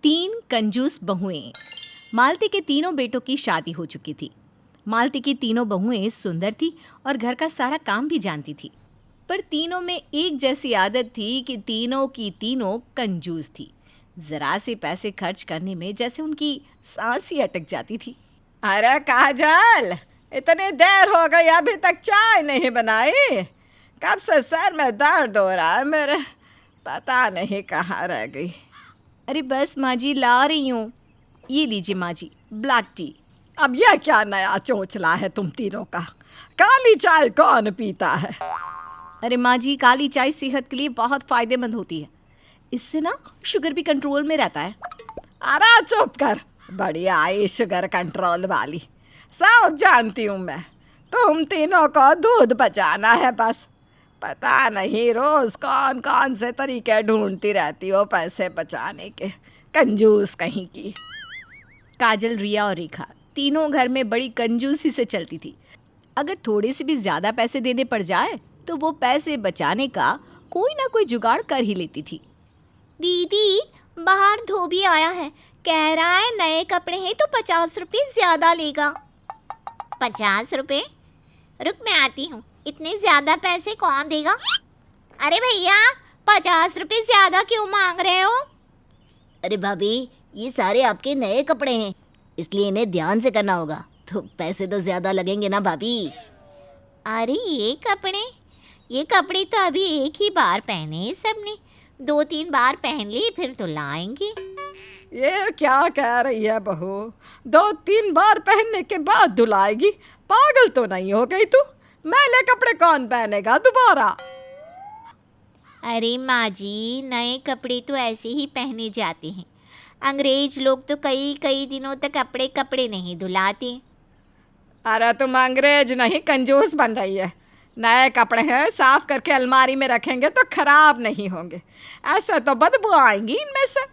तीन कंजूस बहुएं। मालती के तीनों बेटों की शादी हो चुकी थी। मालती की तीनों बहुएं सुंदर थी और घर का सारा काम भी जानती थी, पर तीनों में एक जैसी आदत थी कि तीनों की तीनों कंजूस थी। जरा से पैसे खर्च करने में जैसे उनकी सांस ही अटक जाती थी। अरे काजल, इतनी देर हो गई अभी तक चाय नहीं बनाई? कब से सर में दर्द हो रहा है मेरे, पता नहीं कहाँ रह गई। अरे बस माँ जी, ला रही हूँ। ये लीजिए माँ जी, ब्लैक टी। अब यह क्या नया चोचला है तुम तीनों का? काली चाय कौन पीता है? अरे माँ जी, काली चाय सेहत के लिए बहुत फायदेमंद होती है। इससे ना शुगर भी कंट्रोल में रहता है। अरे चुप कर, बढ़िया आई शुगर कंट्रोल वाली। सब जानती हूँ मैं, तुम तीनों को दूध बचाना है बस। पता नहीं रोज कौन कौन से तरीके ढूंढती रहती हो पैसे बचाने के, कंजूस कहीं की। काजल, रिया और रेखा तीनों घर में बड़ी कंजूसी से चलती थी। अगर थोड़े से भी ज्यादा पैसे देने पड़ जाए तो वो पैसे बचाने का कोई ना कोई जुगाड़ कर ही लेती थी। दीदी, बाहर धोबी आया है, कह रहा है नए कपड़े हैं तो 50 रुपये ज्यादा लेगा। 50 रुपये? रुक, मैं आती हूँ। इतने ज्यादा पैसे कौन देगा? अरे भैया, 50 रुपये ज्यादा क्यों मांग रहे हो? अरे भाभी, ये सारे आपके नए कपड़े हैं, इसलिए इन्हें ध्यान से करना होगा, तो पैसे तो ज्यादा लगेंगे ना भाभी। अरे ये कपड़े तो अभी एक ही बार पहने हैं सबने, 2-3 बार पहन लिए फिर तो लाएंगे। ये क्या कह रही है बहू? 2-3 बार पहनने के बाद धुलाएगी? पागल तो नहीं हो गई तू? मैले कपड़े कौन पहनेगा दोबारा? अरे माँ जी, नए कपड़े तो ऐसे ही पहने जाते हैं। अंग्रेज लोग तो कई दिनों तक कपड़े नहीं धुलाते। अरे तुम अंग्रेज नहीं, कंजूस बन रही है। नए कपड़े हैं, साफ करके अलमारी में रखेंगे तो खराब नहीं होंगे, ऐसे तो बदबू आएंगी इनमें से।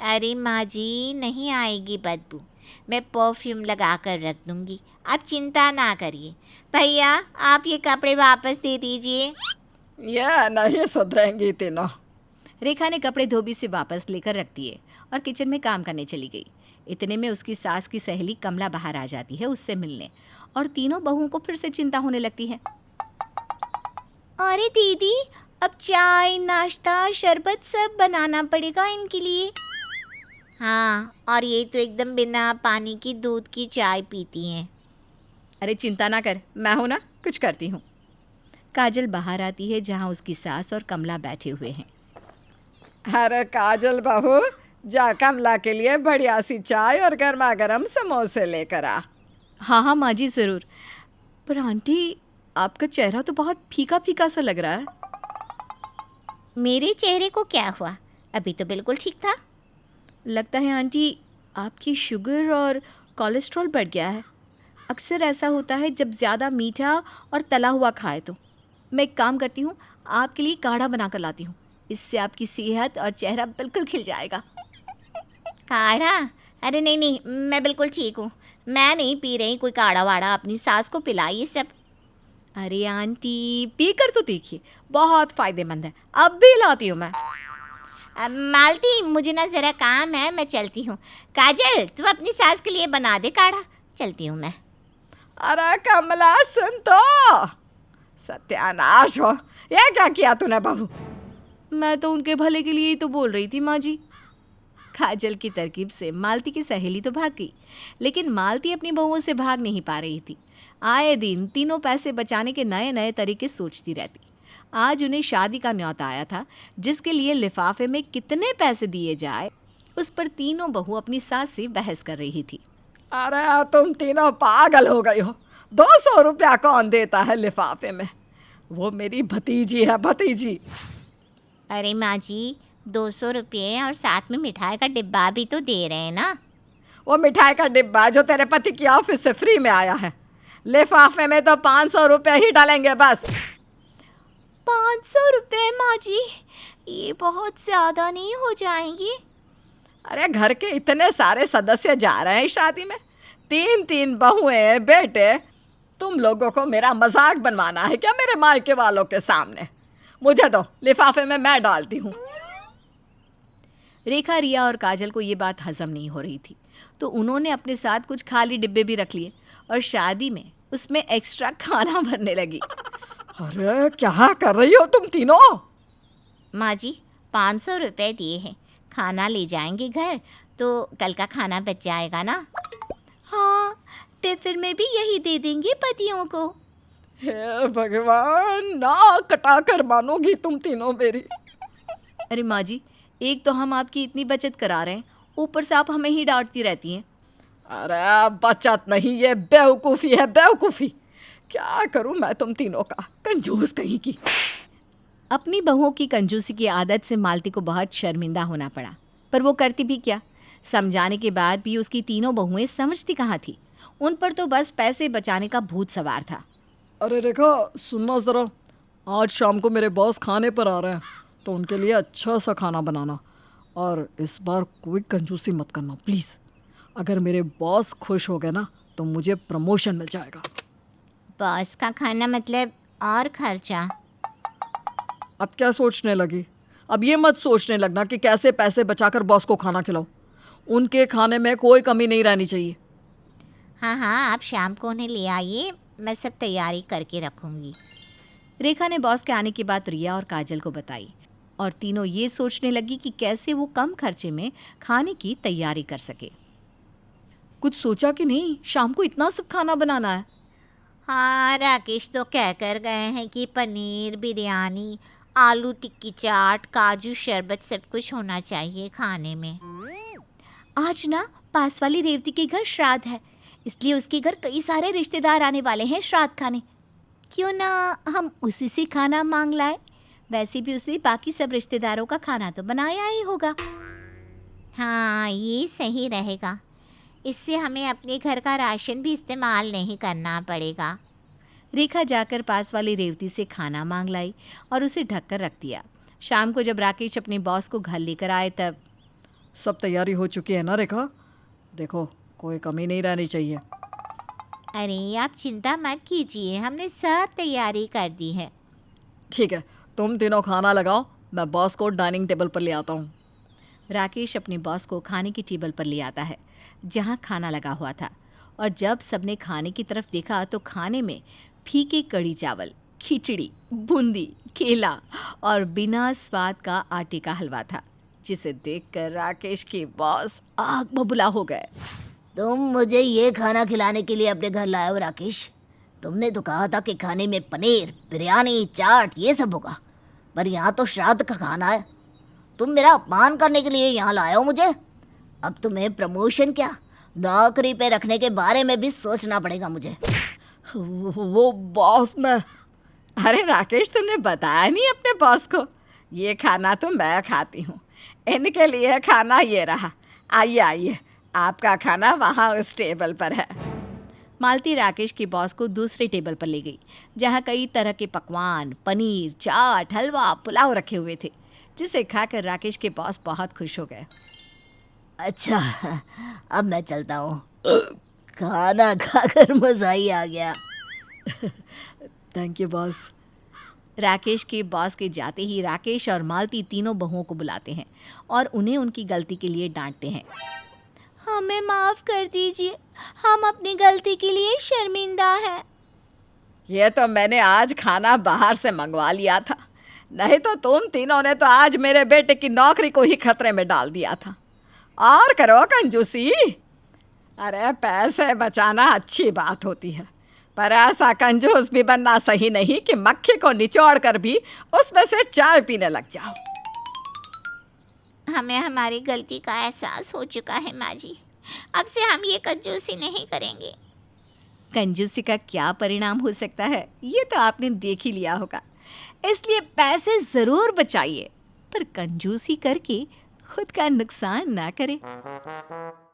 अरे माँ जी, नहीं आएगी बदबू, मैं परफ्यूम लगा कर रख दूँगी, आप चिंता ना करिए। भैया, आप ये कपड़े वापस दे दीजिए। ये नहीं सुधरेंगी तीनों। रेखा ने कपड़े धोबी से वापस लेकर रख दिए और किचन में काम करने चली गई। इतने में उसकी सास की सहेली कमला बाहर आ जाती है उससे मिलने, और तीनों बहुओं को फिर से चिंता होने लगती है। अरे दीदी, अब चाय, नाश्ता, शरबत सब बनाना पड़ेगा इनके लिए। हाँ, और ये तो एकदम बिना पानी की दूध की चाय पीती हैं। अरे चिंता ना कर, मैं हूं ना, कुछ करती हूँ। काजल बाहर आती है जहाँ उसकी सास और कमला बैठे हुए हैं। अरे काजल बहू, जा कमला के लिए बढ़िया सी चाय और गर्मा गर्म समोसे लेकर आ। हाँ हाँ माँ जी, ज़रूर। पर आंटी, आपका चेहरा तो बहुत फीका फीका सा लग रहा है। मेरे चेहरे को क्या हुआ? अभी तो बिल्कुल ठीक था। लगता है आंटी, आपकी शुगर और कोलेस्ट्रॉल बढ़ गया है। अक्सर ऐसा होता है जब ज़्यादा मीठा और तला हुआ खाए तो। मैं एक काम करती हूँ, आपके लिए काढ़ा बना कर लाती हूँ, इससे आपकी सेहत और चेहरा बिल्कुल खिल जाएगा। काढ़ा? अरे नहीं, मैं बिल्कुल ठीक हूँ, मैं नहीं पी रही कोई काढ़ा वाढ़ा, अपनी सास को पिलाइए सब। अरे आंटी, पीकर तो देखिए, बहुत फ़ायदेमंद है। अब भी लाती हूँ मैं। मालती, मुझे ना ज़रा काम है, मैं चलती हूँ। काजल, तू अपनी सास के लिए बना दे काढ़ा, चलती हूँ मैं। अरे कमला, सुन तो, सत्यानाश हो, ये क्या किया तूने बहू? मैं तो उनके भले के लिए ही तो बोल रही थी माँ जी। काजल की तरकीब से मालती की सहेली तो भाग गई, लेकिन मालती अपनी बहुओं से भाग नहीं पा रही थी। आए दिन तीनों पैसे बचाने के नए नए तरीके सोचती रहती। आज उन्हें शादी का न्योता आया था, जिसके लिए लिफाफे में कितने पैसे दिए जाए उस पर तीनों बहू अपनी सास से बहस कर रही थी। अरे तुम तीनों पागल हो गई हो, 200 रुपया कौन देता है लिफाफे में? वो मेरी भतीजी है, भतीजी। अरे माँ जी, 200 रुपये और साथ में मिठाई का डिब्बा भी तो दे रहे हैं ना। वो मिठाई का डिब्बा जो तेरे पति की ऑफिस से फ्री में आया है, लिफाफे में तो 500 रुपये ही डालेंगे बस। 500 रुपये माँ जी, ये बहुत ज़्यादा नहीं हो जाएंगी? अरे घर के इतने सारे सदस्य जा रहे हैं शादी में, 3-3 बहुएं, बेटे, तुम लोगों को मेरा मजाक बनवाना है क्या मेरे मायके वालों के सामने? मुझे दो, लिफाफे में मैं डालती हूँ। रेखा, रिया और काजल को ये बात हजम नहीं हो रही थी, तो उन्होंने अपने साथ कुछ खाली डिब्बे भी रख लिए और शादी में उसमें एक्स्ट्रा खाना भरने लगी। अरे क्या कर रही हो तुम तीनों? माँ जी 500 रुपये दिए हैं, खाना ले जाएंगे घर तो कल का खाना बच जाएगा ना। हाँ, टिफिन में भी यही दे देंगे पतियों को। हे भगवान, नाक कटा कर मानोगी तुम तीनों मेरी। अरे माँ जी, एक तो हम आपकी इतनी बचत करा रहे हैं, ऊपर से आप हमें ही डांटती रहती हैं। अरे बचत नहीं, ये बेवकूफ़ी है, बेवकूफ़ी। क्या करूं मैं तुम तीनों का, कंजूस कहीं की। अपनी बहुओं की कंजूसी की आदत से मालती को बहुत शर्मिंदा होना पड़ा, पर वो करती भी क्या। समझाने के बाद भी उसकी तीनों बहुएं समझती कहाँ थी। उन पर तो बस पैसे बचाने का भूत सवार था। अरे रेखा, सुनना ज़रा, आज शाम को मेरे बॉस खाने पर आ रहे हैं, तो उनके लिए अच्छा सा खाना बनाना, और इस बार कोई कंजूसी मत करना प्लीज़। अगर मेरे बॉस खुश हो गए ना तो मुझे प्रमोशन मिल जाएगा। बॉस का खाना मतलब और खर्चा। अब क्या सोचने लगी? अब ये मत सोचने लगना कि कैसे पैसे बचाकर बॉस को खाना खिलाओ। उनके खाने में कोई कमी नहीं रहनी चाहिए। हाँ हाँ, आप शाम को उन्हें ले आइए, मैं सब तैयारी करके रखूँगी। रेखा ने बॉस के आने की बात रिया और काजल को बताई और तीनों ये सोचने लगी कि कैसे वो कम खर्चे में खाने की तैयारी कर सके। कुछ सोचा कि नहीं, शाम को इतना सब खाना बनाना है? हाँ, राकेश तो कह कर गए हैं कि पनीर, बिरयानी, आलू टिक्की चाट, काजू शरबत सब कुछ होना चाहिए खाने में। आज ना पास वाली रेवती के घर श्राद्ध है, इसलिए उसके घर कई सारे रिश्तेदार आने वाले हैं श्राद्ध खाने। क्यों ना हम उसी से खाना मांग लाए? वैसे भी उसने बाकी सब रिश्तेदारों का खाना तो बनाया ही होगा। हाँ, ये सही रहेगा। इससे हमें अपने घर का राशन भी इस्तेमाल नहीं करना पड़ेगा। रेखा जाकर पास वाली रेवती से खाना मांग लाई और उसे ढककर रख दिया। शाम को जब राकेश अपने बॉस को घर लेकर आए तब सब तैयारी हो चुकी है ना रेखा? देखो, कोई कमी नहीं रहनी चाहिए। अरे आप चिंता मत कीजिए, हमने सब तैयारी कर दी है। ठीक है, तुम तीनों खाना लगाओ, मैं बॉस को डाइनिंग टेबल पर ले आता हूँ। राकेश अपने बॉस को खाने की टेबल पर ले आता है जहाँ खाना लगा हुआ था, और जब सबने खाने की तरफ देखा तो खाने में फीके कड़ी चावल, खिचड़ी, बूंदी, केला और बिना स्वाद का आटे का हलवा था, जिसे देखकर राकेश के बॉस आग बबूला हो गए। तुम मुझे ये खाना खिलाने के लिए अपने घर लाए हो राकेश? तुमने तो कहा था कि खाने में पनीर, बिरयानी, चाट ये सब होगा, पर यहाँ तो श्राद्ध का खाना है। तुम मेरा अपमान करने के लिए यहाँ लाए हो मुझे? अब तुम्हें प्रमोशन क्या, नौकरी पे रखने के बारे में भी सोचना पड़ेगा मुझे। वो बॉस मैं। अरे राकेश, तुमने बताया नहीं अपने बॉस को? ये खाना तो मैं खाती हूँ, इनके लिए खाना ये रहा। आइए आइए, आपका खाना वहाँ उस टेबल पर है। मालती राकेश के बॉस को दूसरे टेबल पर ले गई, जहाँ कई तरह के पकवान, पनीर, चाट, हलवा, पुलाव रखे हुए थे, जिसे खाकर राकेश के बॉस बहुत खुश हो गए। अच्छा, अब मैं चलता हूँ, खाना खाकर मजा ही आ गया। Thank you boss. राकेश के बॉस के जाते ही राकेश और मालती तीनों बहुओं को बुलाते हैं और उन्हें उनकी गलती के लिए डांटते हैं। हमें माफ़ कर दीजिए, हम अपनी गलती के लिए शर्मिंदा हैं। ये तो मैंने आज खाना बाहर से मंगवा लिया था, नहीं तो तुम तीनों ने तो आज मेरे बेटे की नौकरी को ही खतरे में डाल दिया था। और करो कंजूसी। अरे पैसे बचाना अच्छी बात होती है, पर ऐसा कंजूस भी बनना सही नहीं कि मक्खी को निचोड़ कर भी उसमें से चाय पीने लग जाओ। हमें हमारी गलती का एहसास हो चुका है माँ जी, अब से हम ये कंजूसी नहीं करेंगे। कंजूसी का क्या परिणाम हो सकता है ये तो आपने देख ही लिया होगा, इसलिए पैसे ज़रूर बचाइए, पर कंजूसी करके खुद का नुकसान ना करें।